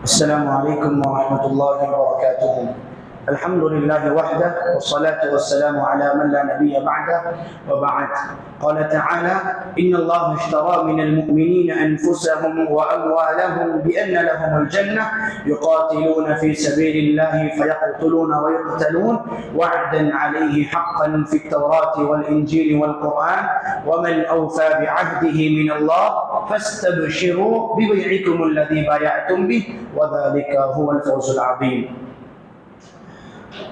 अस्सलामु अलैकुम व रहमतुल्लाहि व बरकातुहू। अल्हम्दुलिल्लाहि वहदह वस्सलातु वस्सलामु अला मन ला नबिय्य बअदह व बअद। क़ाल तआला इन्नल्लाह इश्तरा मिनल मुअमिनीना अनफुसहुम व अमवालहुम बिअन्न लहुमुल जन्नह युक़ातिलूना फ़ी सबीलिल्लाहि फ़यक़्तुलूना व युक़्तलून वअदन अलैहि हक़्क़न फ़ित तौराति वल इंजील वल क़ुरआन व मन औफ़ा बिअहदिही मिनल्लाह फ़स्तबशिरू बिबैइकुमुल्लज़ी बायअतुम बिही व ज़ालिका हुवल फ़ौज़ुल अज़ीम।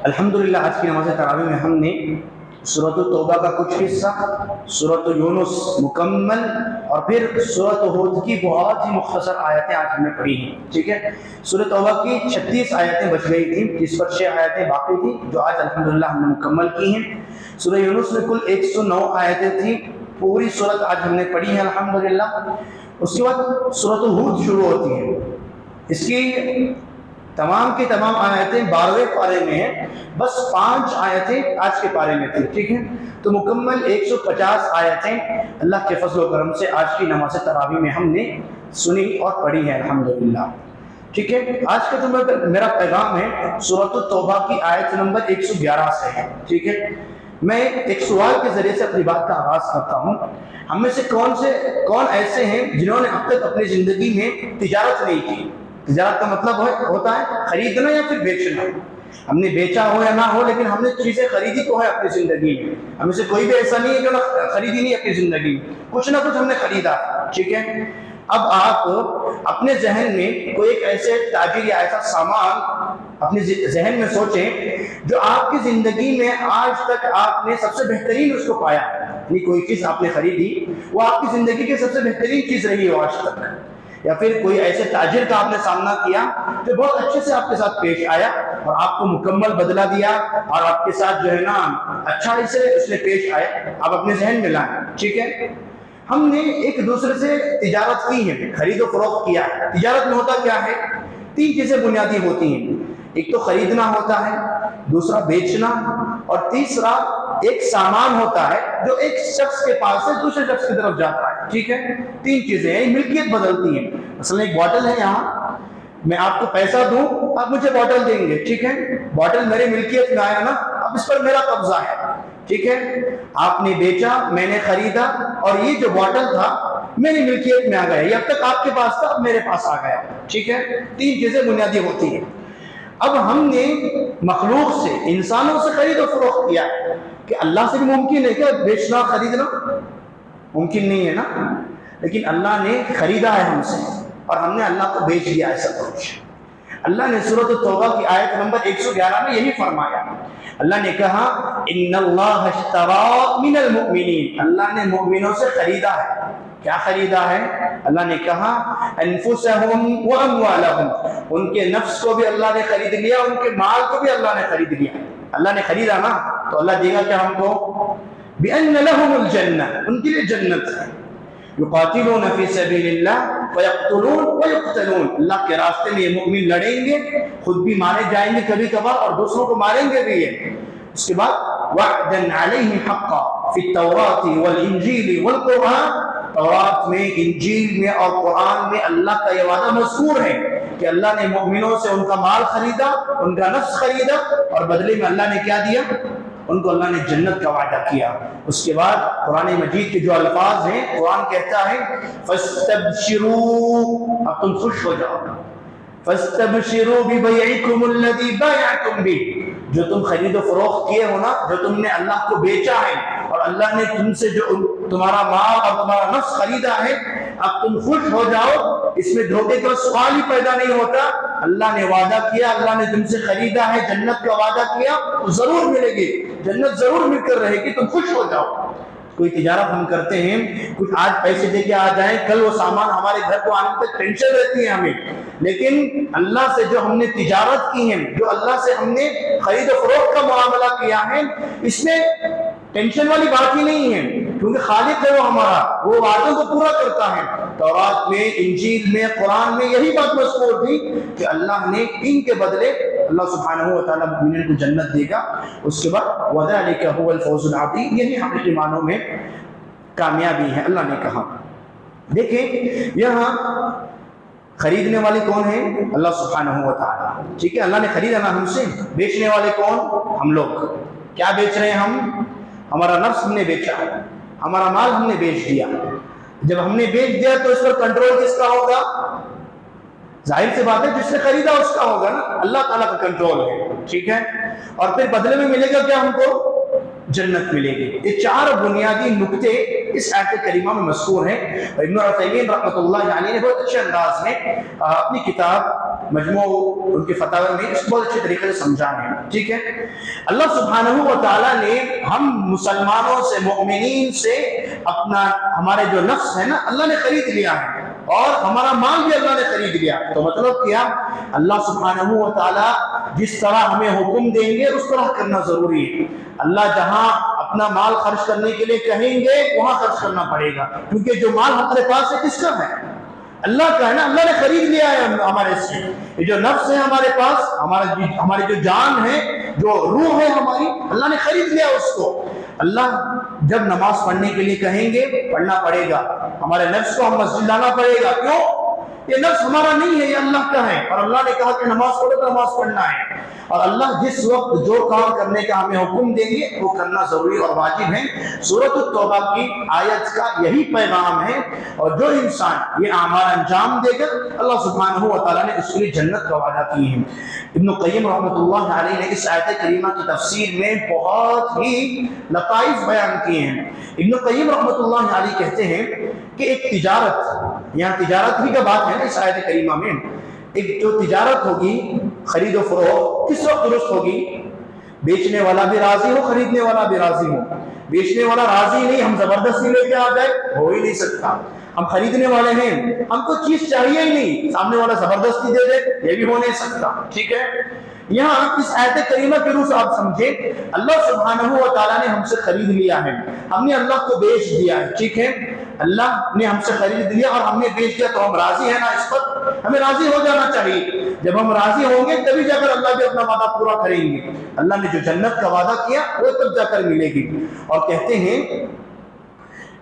अल्हम्दुलिल्लाह, आज की नमाज़ तरावी में हमने सूरत तौबा का कुछ हिस्सा, सूरत यूनुस मुकम्मल और फिर सूरत हूद की बहुत ही मुख्तसर आयतें आज हमने पढ़ी हैं। ठीक है, सूरत तौबा की 36 आयतें बच गई थी, जिस पर 6 आयतें बाकी थी जो आज अल्हम्दुलिल्लाह हमने मुकम्मल की हैं। सूरत यूनुस में कुल 109 आयतें थी, पूरी सूरत आज हमने पढ़ी है अल्हम्दुलिल्लाह। उसके बाद सूरत हूद शुरू होती है। इसकी तमाम की तमाम आयतें 12वें पारे में है, बस 5 आयतें आज के पारे में थी। ठीक है, तो मुकम्मल 150 आयतें अल्लाह के फजल व करम से आज की नमाज तरावी में हमने सुनी और पढ़ी है अल्हम्दुलिल्लाह। ठीक है, आज का जो मेरा पैगाम है सूरत तौबा की आयत नंबर 111 से है। ठीक है, मैं एक सवाल के जरिए से अपनी बात का आगाज करता हूँ। हम में से कौन ऐसे हैं जिन्होंने अब तक अपनी जिंदगी में तिजारत नहीं की? तिजारत का मतलब होता है खरीदना या फिर बेचना। हमने बेचा हो या ना हो, लेकिन हमने चीजें खरीदी तो है अपनी जिंदगी में। हमें से कोई भी ऐसा नहीं है जो ना खरीदी नहीं अपनी जिंदगी में, कुछ ना कुछ हमने खरीदा। ठीक है, अब आप अपने जहन में कोई एक ऐसे ताजिर या ऐसा सामान अपने जहन में सोचें जो आपकी जिंदगी में आज तक आपने सबसे बेहतरीन उसको पाया है। यानी कोई चीज आपने खरीदी, वो आपकी जिंदगी की सबसे बेहतरीन चीज रही हो आज तक। या फिर कोई ऐसे ताजिर का आपने सामना किया जो बहुत अच्छे से आपके साथ पेश आया और आपको मुकम्मल बदला दिया और आपके साथ जो है ना अच्छा से उसने पेश आया, आप अपने जहन में लाएं। ठीक है, हमने एक दूसरे से तिजारत की है, खरीदो फरोख्त किया है। तिजारत में होता क्या है? 3 चीजें बुनियादी होती हैं। एक तो खरीदना होता है, दूसरा बेचना और तीसरा एक सामान होता है जो एक शख्स के पास से दूसरे शख्स की तरफ जाता है। ठीक है, 3 चीजें हैं, मिल्कियत बदलती हैं। मसलन एक बॉटल है, यहाँ मैं आपको पैसा दूं, आप मुझे बॉटल देंगे। ठीक है, बॉटल मेरे मिल्कियत में आया ना, अब इस पर मेरा कब्जा है। ठीक है, आपने बेचा, मैंने खरीदा और ये जो बॉटल था मेरी मिल्कियत में आ गया। ये अब तक आपके पास था, अब मेरे पास आ गया। ठीक है, 3 चीजें बुनियादी होती हैं। अब हमने मखलूक से, इंसानों से खरीदो फरोख्त किया कि अल्लाह से भी मुमकिन है क्या बेचना खरीदना? मुमकिन नहीं है ना। लेकिन अल्लाह ने खरीदा है हमसे और हमने अल्लाह को बेच दिया है सब कुछ। अल्लाह ने सूरत तौबा की आयत नंबर 111 में यही फरमाया। अल्लाह ने कहा इन्नल्लाह इश्तरा मिनल मुअमिनीन, अल्लाह ने मुमिनों से खरीदा है। क्या खरीदा है? अल्लाह ने कहा अनफुसहुम व अमवालहुम, उनके नफ्स को भी अल्लाह ने खरीद लिया, उनके माल को भी अल्लाह ने खरीद लिया। अल्लाह ने खरीदा ना, तो अल्लाह देगा क्या हमको? बिअन्न लहुमुल जन्नह, उनके लिए जन्नत है। युक़ातिलूना फ़ी सबीलिल्लाह फ़यक़्तुलून व युक़्तलून, अल्लाह के रास्ते में ये मुमिन लड़ेंगे, खुद भी मारे जाएंगे कभी कभार और दूसरों को मारेंगे भी है। उसके बाद वअदन अलैहि हक़्क़न फ़ित तौराति वल इंजील वल क़ुरआन, तौरात में, इंजील में और कुरान में अल्लाह का ये वादा मज़कूर है कि अल्लाह ने मुमिनों से उनका माल खरीदा, उनका नफ्स खरीदा और बदले में अल्लाह ने क्या दिया? उनको अल्लाह ने जन्नत का वादा किया। उसके बाद कुरान मजीद के जो अल्फाज हैं, कुरान कहता है फस्तबशिरू, अब तुम खुश हो जाओ। फस्तबशिरू बिबैइकुमुल्लज़ी बायअतुम बिही, जो तुम खरीदो फरोख्त किए हो ना, जो तुमने अल्लाह को बेचा है और अल्लाह ने तुमसे जो तुम्हारा माल और तुम्हारा नफ्स खरीदा है, अब तुम खुश हो जाओ। इसमें धोखे का सवाल ही पैदा नहीं होता। अल्लाह ने वादा किया, अल्लाह ने तुमसे खरीदा है, जन्नत का वादा किया, तो जरूर मिलेगी, जन्नत जरूर मिलकर रहेगी, तुम खुश हो जाओ। कोई तिजारत हम करते हैं, कुछ आज पैसे देके आ जाए, कल वो सामान हमारे घर को आने तक टेंशन रहती है हमें। लेकिन अल्लाह से जो हमने तिजारत की है, जो अल्लाह से हमने खरीद फरोख्त का मुआमला किया है, इसमें टेंशन वाली बात ही नहीं है, क्योंकि खालिक है वो हमारा, वो वादों को पूरा करता है। तौरात में, इंजील में, कुरान में यही बात मज़कूर थी कि अल्लाह ने इनके बदले अल्लाह सुब्हानहू व तआला मुमिनीन को जन्नत देगा। उसके बाद वज़ालिका हुवल फ़ौज़ुल अज़ीम, यही हकीकी मानों में कामयाबी है। अल्लाह ने कहा, देखिए यहाँ खरीदने वाले कौन है? अल्लाह सुब्हानहू व तआला, ठीक है। अल्लाह ने खरीदा ना हमसे। बेचने वाले कौन? हम लोग। क्या बेच रहे हैं हम? हमारा नफ्स हमने बेचा, हमारा माल हमने बेच दिया। जब हमने बेच दिया तो इस पर कंट्रोल किसका होगा? जाहिर सी बात है जिसने खरीदा उसका होगा ना, अल्लाह ताला का कंट्रोल है, ठीक है। और फिर बदले में मिलेगा क्या हमको? जन्नत मिलेगी। ये चार बुनियादी नुक्ते इस आयत करीमा में मज़कूर हैं। इब्न उथैमीन रहमतुल्लाह अलैहि ने बहुत अच्छे अंदाज में अपनी किताब मजमू उनके फतावा में इसको बहुत अच्छे तरीके से समझा है, ठीक है। अल्लाह सुब्हानहू व तआला ने हम मुसलमानों से, मोमिनीन से अपना, हमारे जो नफ्स है ना, अल्लाह ने खरीद लिया है और हमारा माल भी अल्लाह ने खरीद लिया। तो मतलब क्या? अल्लाह सुब्हानहू व तआला जिस तरह हमें हुक्म देंगे उस तरह करना जरूरी है। अल्लाह जहां अपना माल खर्च करने के लिए कहेंगे वहां खर्च करना पड़ेगा, क्योंकि जो माल हमारे पास है किसका है? अल्लाह का है ना, अल्लाह ने खरीद लिया है हमारे से। ये जो नफ्स है हमारे पास, हमारी जो जान है, जो रूह है हमारी, अल्लाह ने खरीद लिया उसको। अल्लाह जब नमाज पढ़ने के लिए कहेंगे पढ़ना पड़ेगा, हमारे नफ्स को हम मस्जिद लाना पड़ेगा। क्यों? ये नफ्स हमारा नहीं है, ये अल्लाह का है। और अल्लाह ने कहा कि नमाज पढ़ो तो नमाज पढ़ना है। और अल्लाह जिस वक्त जो काम करने का हमें हुक्म देंगे वो करना जरूरी और वाजिब है। सूरत तौबा की आयत का यही पैगाम है। और जो इंसान ये आमाल अंजाम देगा अल्लाह सुब्हानहू व तआला ने उसके लिए जन्नत का वादा की है। इब्न क़य्यिम रहमतुल्लाह अलैहि ने इस आयत करीमा की तफसीर में बहुत ही लताइफ बयान किए हैं। इब्न क़य्यिम रहमतुल्लाह अलैहि कहते हैं कि एक तिजारत, यहाँ तिजारत ही का बात है ना इस आयत करीमा में, एक जो तिजारत होगी, खरीदो फरोख्त, किस वक्त दुरुस्त होगी? बेचने वाला भी राजी हो, खरीदने वाला भी राजी हो। बेचने वाला राजी नहीं, हम जबरदस्ती लेके आ जाए, हो ही नहीं सकता। हम खरीदने वाले हैं, हमको चीज चाहिए ही नहीं, सामने वाला जबरदस्ती दे दे, ये भी हो नहीं सकता, ठीक है। यहाँ इस आयत करीमा के रूप से आप समझे, अल्लाह सुब्हानहू व तआला ने हमसे खरीद लिया है, हमने अल्लाह को बेच दिया है, ठीक है। अल्लाह ने हमसे खरीद लिया और हमने बेच दिया, तो हम राजी है ना इस पर? हमें राजी हो जाना चाहिए। जब हम राजी होंगे तभी जाकर अल्लाह भी अपना वादा पूरा करेंगे। अल्लाह ने जो जन्नत का वादा किया वो तब जाकर मिलेगी। और कहते हैं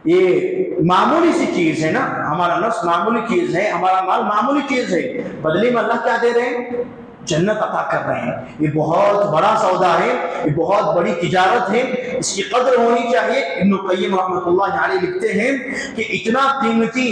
ये मामूली सी चीज है ना, हमारा नफ्स मामूली चीज है, हमारा माल मामूली चीज है, बदले में अल्लाह क्या दे रहे हैं? जन्नत अता कर रहे हैं। ये बहुत बड़ा सौदा है, ये बहुत बड़ी तिजारत है, इसकी कदर होनी चाहिए। इब्न क़य्यिम रहमतुल्लाह अलैहि लिखते हैं कि इतना कीमती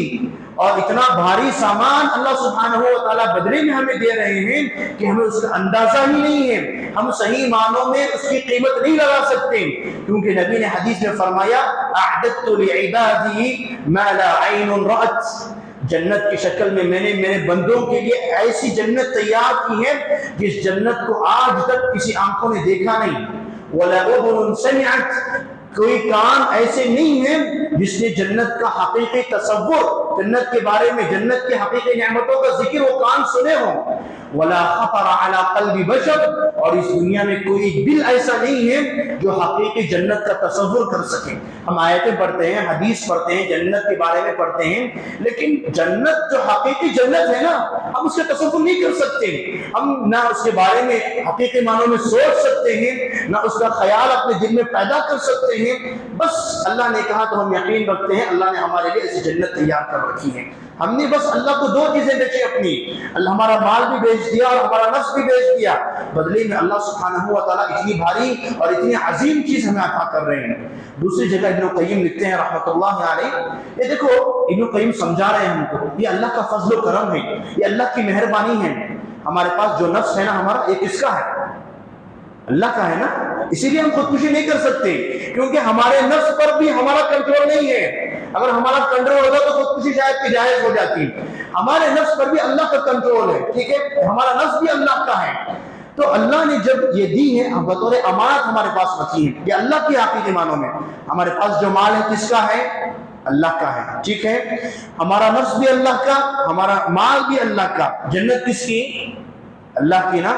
और इतना भारी सामान अल्लाह सुब्हानहू व तआला बदले में हमें दे रहे हैं कि हमें उसका अंदाजा ही नहीं है, हम सही मानों में उसकी कीमत नहीं लगा सकते। क्योंकि नबी ने हदीस में फरमाया, अअदतु लिइबादी मा ला ऐनुन रअत, जन्नत की शक्ल में मैंने मेरे बंदों के लिए ऐसी जन्नत तैयार की है जिस जन्नत को आज तक किसी आंखों ने देखा नहीं। वला उज़ुन समिअत, कोई कान ऐसे नहीं है जिसने जन्नत का हकीकी तसव्वुर, जन्नत के बारे में, जन्नत के हकीकी नेमतों का जिक्र वो कान सुने हो। वला खतरा अला क़ल्बि बशर, और इस दुनिया में कोई दिल ऐसा नहीं है जो हकीकी जन्नत का तसव्वुर कर सके। हम आयतें पढ़ते हैं, हदीस पढ़ते हैं, जन्नत के बारे में पढ़ते हैं, लेकिन जन्नत जो हकीकी जन्नत है ना, हम उसका तसव्वुर नहीं कर सकते। हम ना उसके बारे में हकीकी मानों में सोच सकते हैं, ना उसका ख्याल अपने दिल में पैदा कर सकते हैं। बस अल्लाह ने कहा तो हम यकीन रखते हैं, अल्लाह ने हमारे लिए ऐसी जन्नत तैयार कर रखी है। हमने बस अल्लाह को दो चीजें बेची अपनी, अल्लाह हमारा माल भी बेच दिया और हमारा नफ्स भी बेच दिया, बदले में अल्लाह सुब्हानहू व तआला इतनी भारी और इतनी अजीम चीज हमें अता कर रहे हैं। दूसरी जगह इब्न क़य्यिम लिखते हैं रहमतुल्लाह अलैहि, ये देखो इब्न क़य्यिम समझा रहे हैं हमको, ये अल्लाह का फजल करम है, ये अल्लाह की मेहरबानी है। हमारे पास जो नफ्स है ना हमारा, ये किसका है? अल्लाह का है ना। इसीलिए हम खुदकुशी नहीं कर सकते, क्योंकि हमारे नफ्स पर भी हमारा कंट्रोल नहीं है। अगर हमारा कंट्रोल होगा तो खुदकुशी शायद की जायज हो जाती। हमारे नफ्स पर भी अल्लाह का कंट्रोल है, ठीक है, हमारा नफ्स भी अल्लाह का है। तो अल्लाह ने जब ये दी है, हम बतौर अमानत हमारे पास रखी है, ये अल्लाह की हकीकी मानों में। हमारे पास जो माल है किसका है? अल्लाह का है, ठीक है। हमारा नफ्स भी अल्लाह का, हमारा माल भी अल्लाह का, जन्नत किसकी? अल्लाह की ना।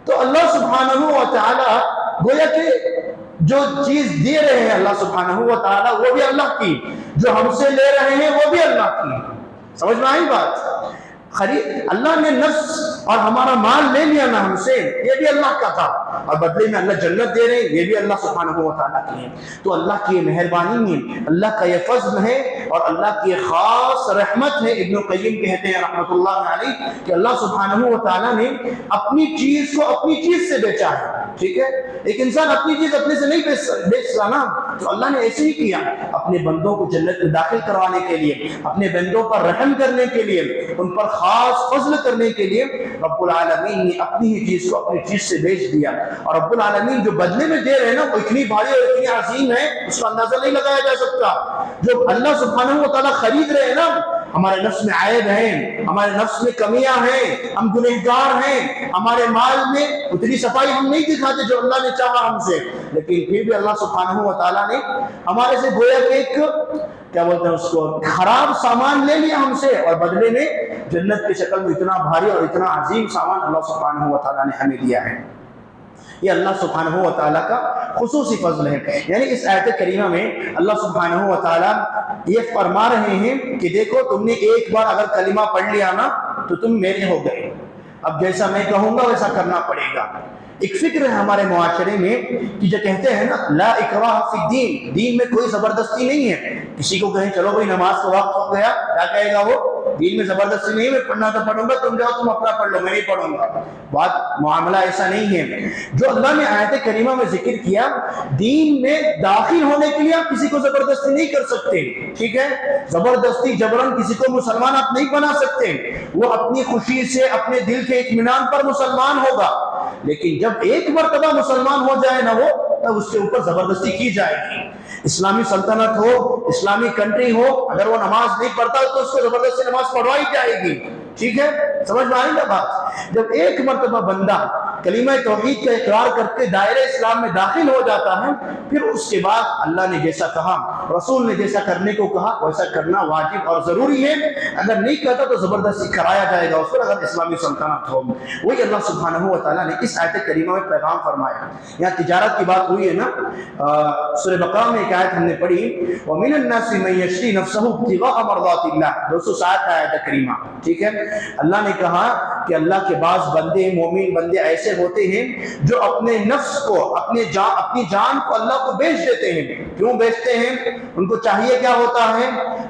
तो अल्लाह सुब्हानहू व तआला गोया कि जो चीज दे रहे हैं अल्लाह सुब्हानहू व तआला वो भी अल्लाह की, जो हमसे ले रहे हैं वो भी अल्लाह की। समझ में आई बात? खरीद अल्लाह ने नफ्स और हमारा माल ले लिया ना हमसे, ये भी अल्लाह का था, और बदले में अल्लाह जन्नत दे रहे हैं, ये भी अल्लाह सुब्हानहू व तआला की है। तो अल्लाह की ये मेहरबानी है, अल्लाह का ये फज़्ल है और अल्लाह की खास रहमत है। इब्न क़य्यिम कहते हैं रहमतुल्लाह अलैह कि अल्लाह सुब्हानहू व तआला ने अपनी चीज को अपनी चीज से बेचा है। ठीक है, एक इंसान अपनी चीज अपने से नहीं बेचता ना, तो अल्लाह ने ऐसे ही किया, अपने बंदों को जन्नत में दाखिल करवाने के लिए, अपने बंदों पर रहम करने के लिए, उन पर खास फज़्ल करने के लिए रब्बुल आलमीन ने अपनी ही चीज को अपनी चीज से बेच दिया। और रब्बुल आलमीन जो बदले में दे रहे हैं ना, वो इतनी भारी और इतनी अजीम है, उसका अंदाजा नहीं लगाया जा सकता। जो अल्लाह सुब्हानहू व तआला खरीद रहे हैं ना, हमारे नफ्स में आयब है, हमारे नफ्स में कमियां हैं, हम गुनहगार हैं, हमारे माल में उतनी सफाई हम नहीं दिखाते जो अल्लाह ने चाहा हमसे, लेकिन फिर भी अल्लाह सुब्हानहू व तआला ने हमारे से गोया एक क्या बोलते हैं उसको, खराब सामान ले लिया हमसे, और बदले में जन्नत की शक्ल में इतना भारी और इतना अजीम सामान अल्लाह सुब्हानहू व तआला ने हमें दिया है। ये अल्लाह सुब्हानहू व तआला का खुसूसी फज़्ल है। यानी इस आयत करीमा में अल्लाह सुब्हानहू व तआला ये फरमा रहे हैं कि देखो, तुमने एक बार अगर कलिमा पढ़ लिया ना, तो तुम मेरे हो गए, अब जैसा मैं कहूंगा वैसा करना पड़ेगा। एक फिक्र है हमारे मुआशरे में कि जो कहते हैं ना, ला इकराह फिद्दीन, दीन में कोई जबरदस्ती नहीं है। किसी को कहें चलो भाई नमाज का वक्त हो गया, क्या कहेगा वो, दीन में जबरदस्ती नहीं, मैं पढ़ना तो पढ़ूंगा, तुम जाओ तुम अपना पढ़ लो, मैं नहीं पढ़ूंगा। बात मामला ऐसा नहीं है। जो अल्लाह ने आयत करीमा में जिक्र किया, दीन में दाखिल होने के लिए आप किसी को जबरदस्ती नहीं कर सकते। ठीक है, जबरदस्ती जबरन किसी को मुसलमान आप नहीं बना सकते, वो अपनी खुशी से अपने दिल के इत्मीनान पर मुसलमान होगा। लेकिन जब एक मर्तबा मुसलमान हो जाए ना वो, तब उसके ऊपर जबरदस्ती की जाएगी। इस्लामी सल्तनत हो, इस्लामी कंट्री हो, अगर वो नमाज नहीं पढ़ता तो उसको जबरदस्ती नमाज पढ़वाई जाएगी। ठीक है, समझ में आई ना बात। जब एक मर्तबा बंदा कलीमा तौहीद का इकरार करके दायरे इस्लाम में दाखिल हो जाता है, फिर उसके बाद अल्लाह ने जैसा कहा, रसूल ने जैसा करने को कहा, वैसा करना वाजिब और जरूरी है। अगर नहीं करता तो जबरदस्ती कराया जाएगा उस पर, अगर इस्लामी सल्तनत हो। वही अल्लाह सुब्हानहू व तआला ने इस आयत करीमा में पैगाम फरमाया। यहाँ तिजारत की बात हुई है ना, सूरह बकरा में एक आयत हमने पढ़ी, व मिनन नासि मन यशरी नफ्सहु इब्तिगाअ मरदातिल्लाह, 207 आयत करीमा। ठीक है, अल्लाह ने कहा कि अल्लाह के बाज़ बंदे, मोमिन बंदे ऐसे होते हैं जो अपने नफ्स को, अपनी जान को अल्लाह को बेच देते हैं। क्यों बेचते हैं? उनको चाहिए क्या होता है,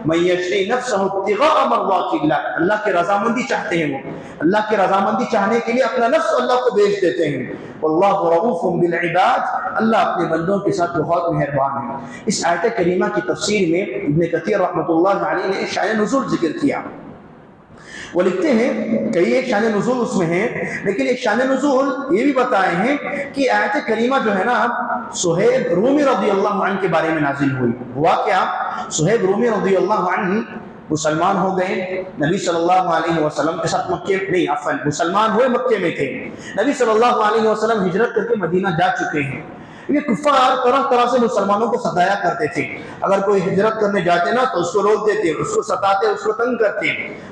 मन यशरी नफ्सहु इब्तिगाअ मरदातिल्लाह, अल्लाह की रजामंदी चाहते हैं। वो अल्लाह की रजामंदी चाहने के लिए अपना नफ्स अल्लाह को बेच देते हैं। वल्लाहु रऊफुम बिल इबाद, अल्लाह अपने बंदों के साथ बहुत मेहरबान है। इस आयत करीमा की तफसीर में इब्न कतीर रहमतुल्लाह अलैह ने शान नुज़ूल जिक्र किया। वो लिखते हैं कई एक शान नुज़ूल उसमें है, लेकिन एक शान नुज़ूल ये भी बताए हैं कि आयत करीमा जो है ना, सुहैब रूमी रज़ियल्लाहु अन्हु के बारे में नाजिल हुई। हुआ क्या, सुहैब रूमी रज़ियल्लाहु अन्हु मुसलमान हो गए, नबी सल्लल्लाहु अलैहि वसल्लम के साथ मक्के नहीं, अफन मुसलमान हुए, मक्के में थे। नबी सल्लल्लाहु अलैहि वसल्लम हिजरत करके मदीना जा चुके हैं। ये कुफ्फार तरह तरह से मुसलमानों को सताया करते थे। अगर कोई हिजरत करने जाते ना तो उसको रोक देते, उसको सताते, उसको तंग करते।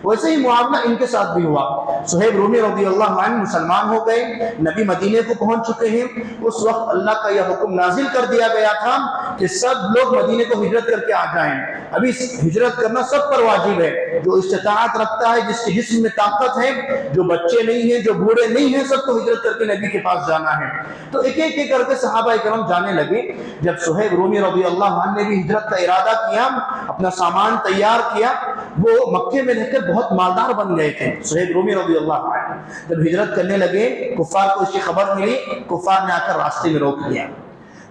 वैसे ही मुआमला इनके साथ भी हुआ। सुहैब रूमी रज़ियल्लाहु अन्हु मुसलमान हो गए, नबी मदीने को पहुंच चुके हैं। उस वक्त अल्लाह का यह हुक्म नाजिल कर दिया गया था कि सब लोग मदीने को हिजरत करके आ जाएं। अभी हिजरत करना सब पर वाजिब है, जो इस्तिताअत रखता है, जिसके जिस्म में ताकत है, जो बच्चे नहीं है, जो बूढ़े नहीं है, सबको हिजरत करके नबी के पास जाना है। तो एक एक करके सहाबा किराम जाने लगे। जब सुहैब रूमी रज़ियल्लाहु अन्हु ने भी हिजरत का इरादा किया, अपना सामान तैयार किया, वो मक्के में रहकर बहुत मालदार बन गए थे। सुहैब रूमी रज़ियल्लाहु अन्हु जब हिजरत करने लगे, कुफ्फार को इसकी खबर मिली, कुफ्फार ने आकर रास्ते में रोक लिया,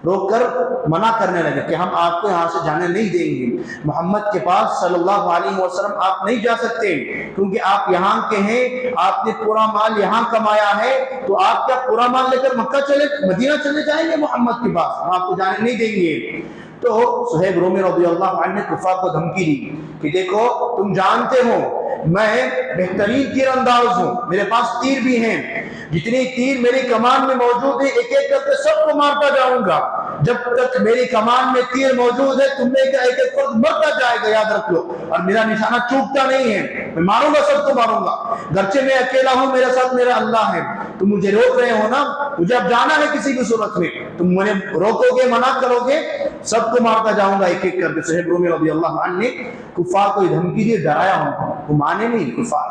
रोक कर मना करने लगे कि हम आपको यहाँ से जाने नहीं देंगे, मोहम्मद के पास सल्लल्लाहु अलैहि वसल्लम आप नहीं जा सकते, क्योंकि आप यहाँ के हैं, आपने पूरा माल यहाँ कमाया है, तो आप क्या पूरा माल लेकर मदीना चले जाएंगे मोहम्मद के पास, हम आपको जाने नहीं देंगे। तो सुहैब रूमी रज़ियल्लाहु अन्हु ने कुफ़ार को धमकी दी कि देखो, तुम जानते हो मैं बेहतरीन तीर अंदाज हूँ, मेरे पास तीर भी हैं, जितनी तीर मेरी कमान में मौजूद है एक एक करके सबको मारता जाऊंगा। जब तक मेरी कमान में तीर मौजूद है, तुमने का एक एक फर्द मरता जाएगा, याद रख लो, और मेरा निशाना चूकता नहीं है, मैं मारूंगा, सबको मारूंगा। गर्चे मैं अकेला हूँ, मेरे साथ मेरा अल्लाह है। तुम मुझे रोक रहे हो ना, मुझे अब जाना है किसी भी सूरत में, तुम मुझे रोकोगे, मना करोगे, सबको मारता जाऊंगा एक एक करके। सुहैब रूमी रज़ियल्लाहु अन्हु ने कुफ़ार को धमकी दी, डराया उनको, वो माने नहीं कुफ़ार।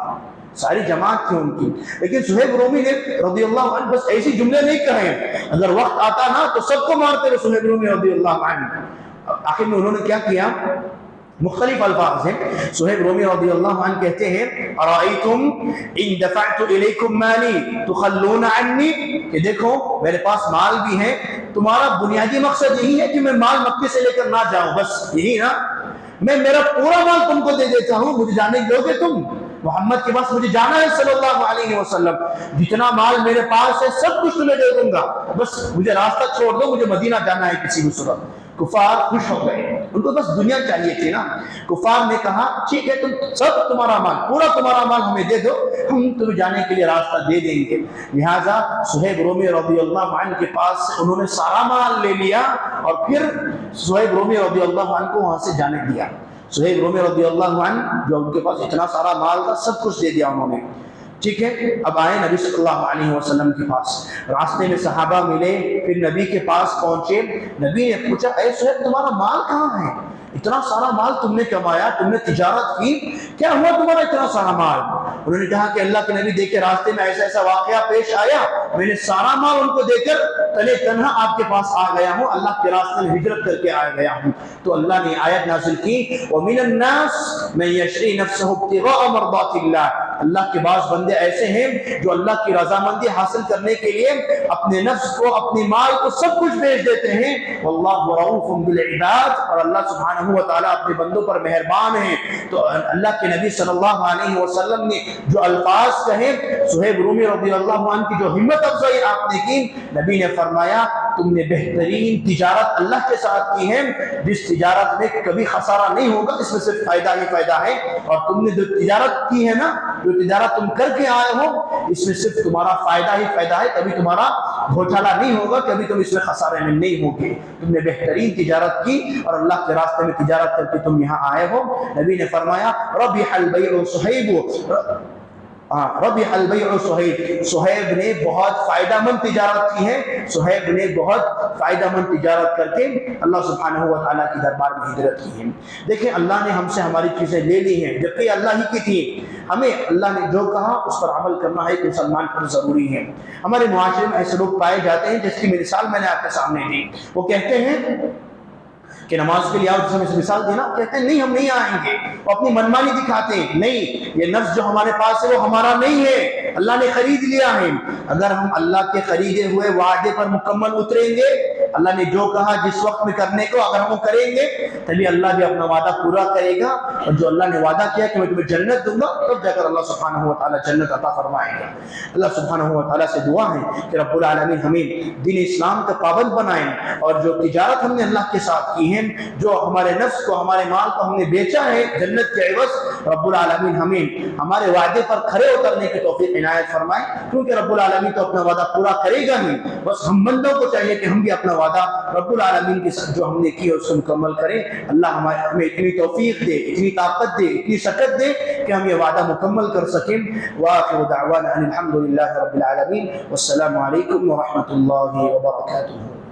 सारी जमात थी उनकी। लेकिन सुहैब रोमी ने रज़ियल्लाहु अन्हु बस ऐसे जुमले नहीं कहे, अगर वक्त आता ना तो सबको मारते थे सुहैब रोमी रज़ियल्लाहु अन्हु। आखिर में उन्होंने क्या किया, मुख्तलिफ अल्फाज हैं। सुहैब रोमी रज़ियल्लाहु अन्हु कहते हैं, अराइतुम इन दफ़अतु इलैकुम माली तुखल्लूना अन्नी, कि देखो मेरे पास माल भी है, तुम्हारा बुनियादी मकसद यही है कि मैं माल मक्के से लेकर ना जाऊं, बस यही ना, मैं मेरा पूरा माल तुमको दे देता हूं, मुझे जाने दोगे तुम? मोहम्मद के पास मुझे जाना है सल्लल्लाहु अलैहि वसल्लम, जितना माल मेरे पास है सब कुछ तुम्हें दे दूंगा, बस मुझे रास्ता छोड़ दो, मुझे मदीना जाना है किसी भी सूरत। कुफार खुश हो गए, उनको बस दुनिया चाहिए थी ना। कुफार ने कहा ठीक है, तुम सब तुम्हारा माल, पूरा तुम्हारा माल हमें दे दो, हम तुम्हें जाने के लिए रास्ता दे देंगे। लिहाजा सुहैब रोमी रज़ियल्लाहु अन्हु के पास से उन्होंने सारा माल ले लिया और फिर सुहैब रोमी रज़ियल्लाहु अन्हु को वहां से जाने दिया। सुहैब रोमी रज़ियल्लाहु अन्हु, जो उनके पास इतना सारा माल था, सब कुछ दे दिया उन्होंने। ठीक है, अब आए नबी सल्लल्लाहु अलैहि वसल्लम के पास, रास्ते में सहाबा मिले, फिर नबी के पास पहुंचे। नबी ने पूछा, ऐ सुहैब तुम्हारा माल कहाँ है? इतना सारा माल तुमने कमाया, तुमने तिजारत की, क्या हुआ तुम्हारा इतना सारा माल? उन्होंने कहा कि अल्लाह के नबी देखे रास्ते में ऐसा ऐसा वाकया पेश आया, मैंने सारा माल उनको देकर तले तन्हा आपके पास आ गया हूँ, अल्लाह के रास्ते में हिजरत करके आ गया हूँ। तो अल्लाह ने आयत नाज़िल की, व मिनन नास मन यशरी नफ्सहु इब्तिगाअ मर्दातिल्लाह, अल्लाह के पास बंदे ऐसे हैं जो अल्लाह की रजामंदी हासिल करने के लिए अपने नफ्स को, अपने माल को, सब कुछ बेच देते हैं। वल्लाहु रऊफुम बिल इबाद, और अल्लाह सुब्हानहु व तआला अपने बंदों पर मेहरबान है। तो अल्लाह के नबी सल्लल्लाहु अलैहि वसल्लम ने जो अल्फाज कहे, सुहैब रूमी रज़ियल्लाहु अन्हु की जो हिम्मत अफजाई आपने की, नबी ने फरमाया तुमने बेहतरीन तिजारत अल्लाह के साथ की है, जिस तिजारत में कभी खसारा नहीं होगा, इसमें सिर्फ फायदा ही फायदा है। और तुमने जो तिजारत की है ना, जो तिजारत तुम करके आए हो, इसमें सिर्फ तुम्हारा फायदा ही फायदा है, कभी तुम्हारा घोटाला नहीं होगा, कभी तुम इसमें खसारे में नहीं होगे। तुमने बेहतरीन तिजारत की और अल्लाह के रास्ते में तिजारत करके तुम यहाँ आए हो। नबी ने फरमाया रबिहल बैउ सुहैब, रबिहल बैउ सुहैब, सुहैब ने बहुत फायदामंद तिजारत की है, सुहैब ने बहुत फायदामंद तिजारत करके अल्लाह सुब्हानहु व तआला के दरबार में हिजरत की है। देखिए अल्लाह ने हमसे हमारी चीजें ले ली हैं, जबकि अल्लाह ही की थी। हमें अल्लाह ने जो कहा उस पर अमल करना है, मुसलमान पर जरूरी है। हमारे मुआशरे में ऐसे लोग पाए जाते हैं जिसकी मिसाल मैंने आपके सामने दी। वो कहते हैं कि नमाज के लिए आओ, जिसमें मिसाल देना, कहते हैं नहीं हम नहीं आएंगे, वो अपनी मनमानी दिखाते हैं। नहीं, ये नफ्स जो हमारे पास है वो हमारा नहीं है, अल्लाह ने खरीद लिया है। अगर हम अल्लाह के खरीदे हुए वादे पर मुकम्मल उतरेंगे, अल्लाह ने जो कहा जिस वक्त में करने को अगर हम करेंगे, तभी अल्लाह भी अपना वादा पूरा करेगा। और जो अल्लाह ने वादा किया कि मैं तुम्हें जन्नत दूंगा, तब जाकर अल्लाह सुब्हानहु व तआला जन्नत अता फरमाएगा। अल्लाह सुब्हानहु व तआला से दुआ है कि रब्बुल आलमीन हमें दीन इस्लाम का पाबंद बनाएं, और जो तिजारत हमने अल्लाह के साथ की है, जो हमारे नफ्स को, हमारे माल को हमने बेचा है जन्नत के एवज, रब्बुल आलमीन हमें हमारे वादे पर खरे उतरने की तौफीक इनायत फरमाए, क्योंकि रब्बुल आलमीन तो अपना वादा पूरा करेगा ही। बस हम बंदों को चाहिए कि हम भी अपना वादा रब्बुल आलमीन के साथ जो हमने की है उसको मुकम्मल करें। अल्लाह हमें इतनी तौफीक दे, इतनी ताकत दे, इतनी सकत दे कि हम ये वादा मुकम्मल कर सकें। व आखिरु दअवाना अनिल हम्दुलिल्लाहि रब्बिल आलमीन, वस्सलामु अलैकुम व रहमतुल्लाहि व बरकातुहू।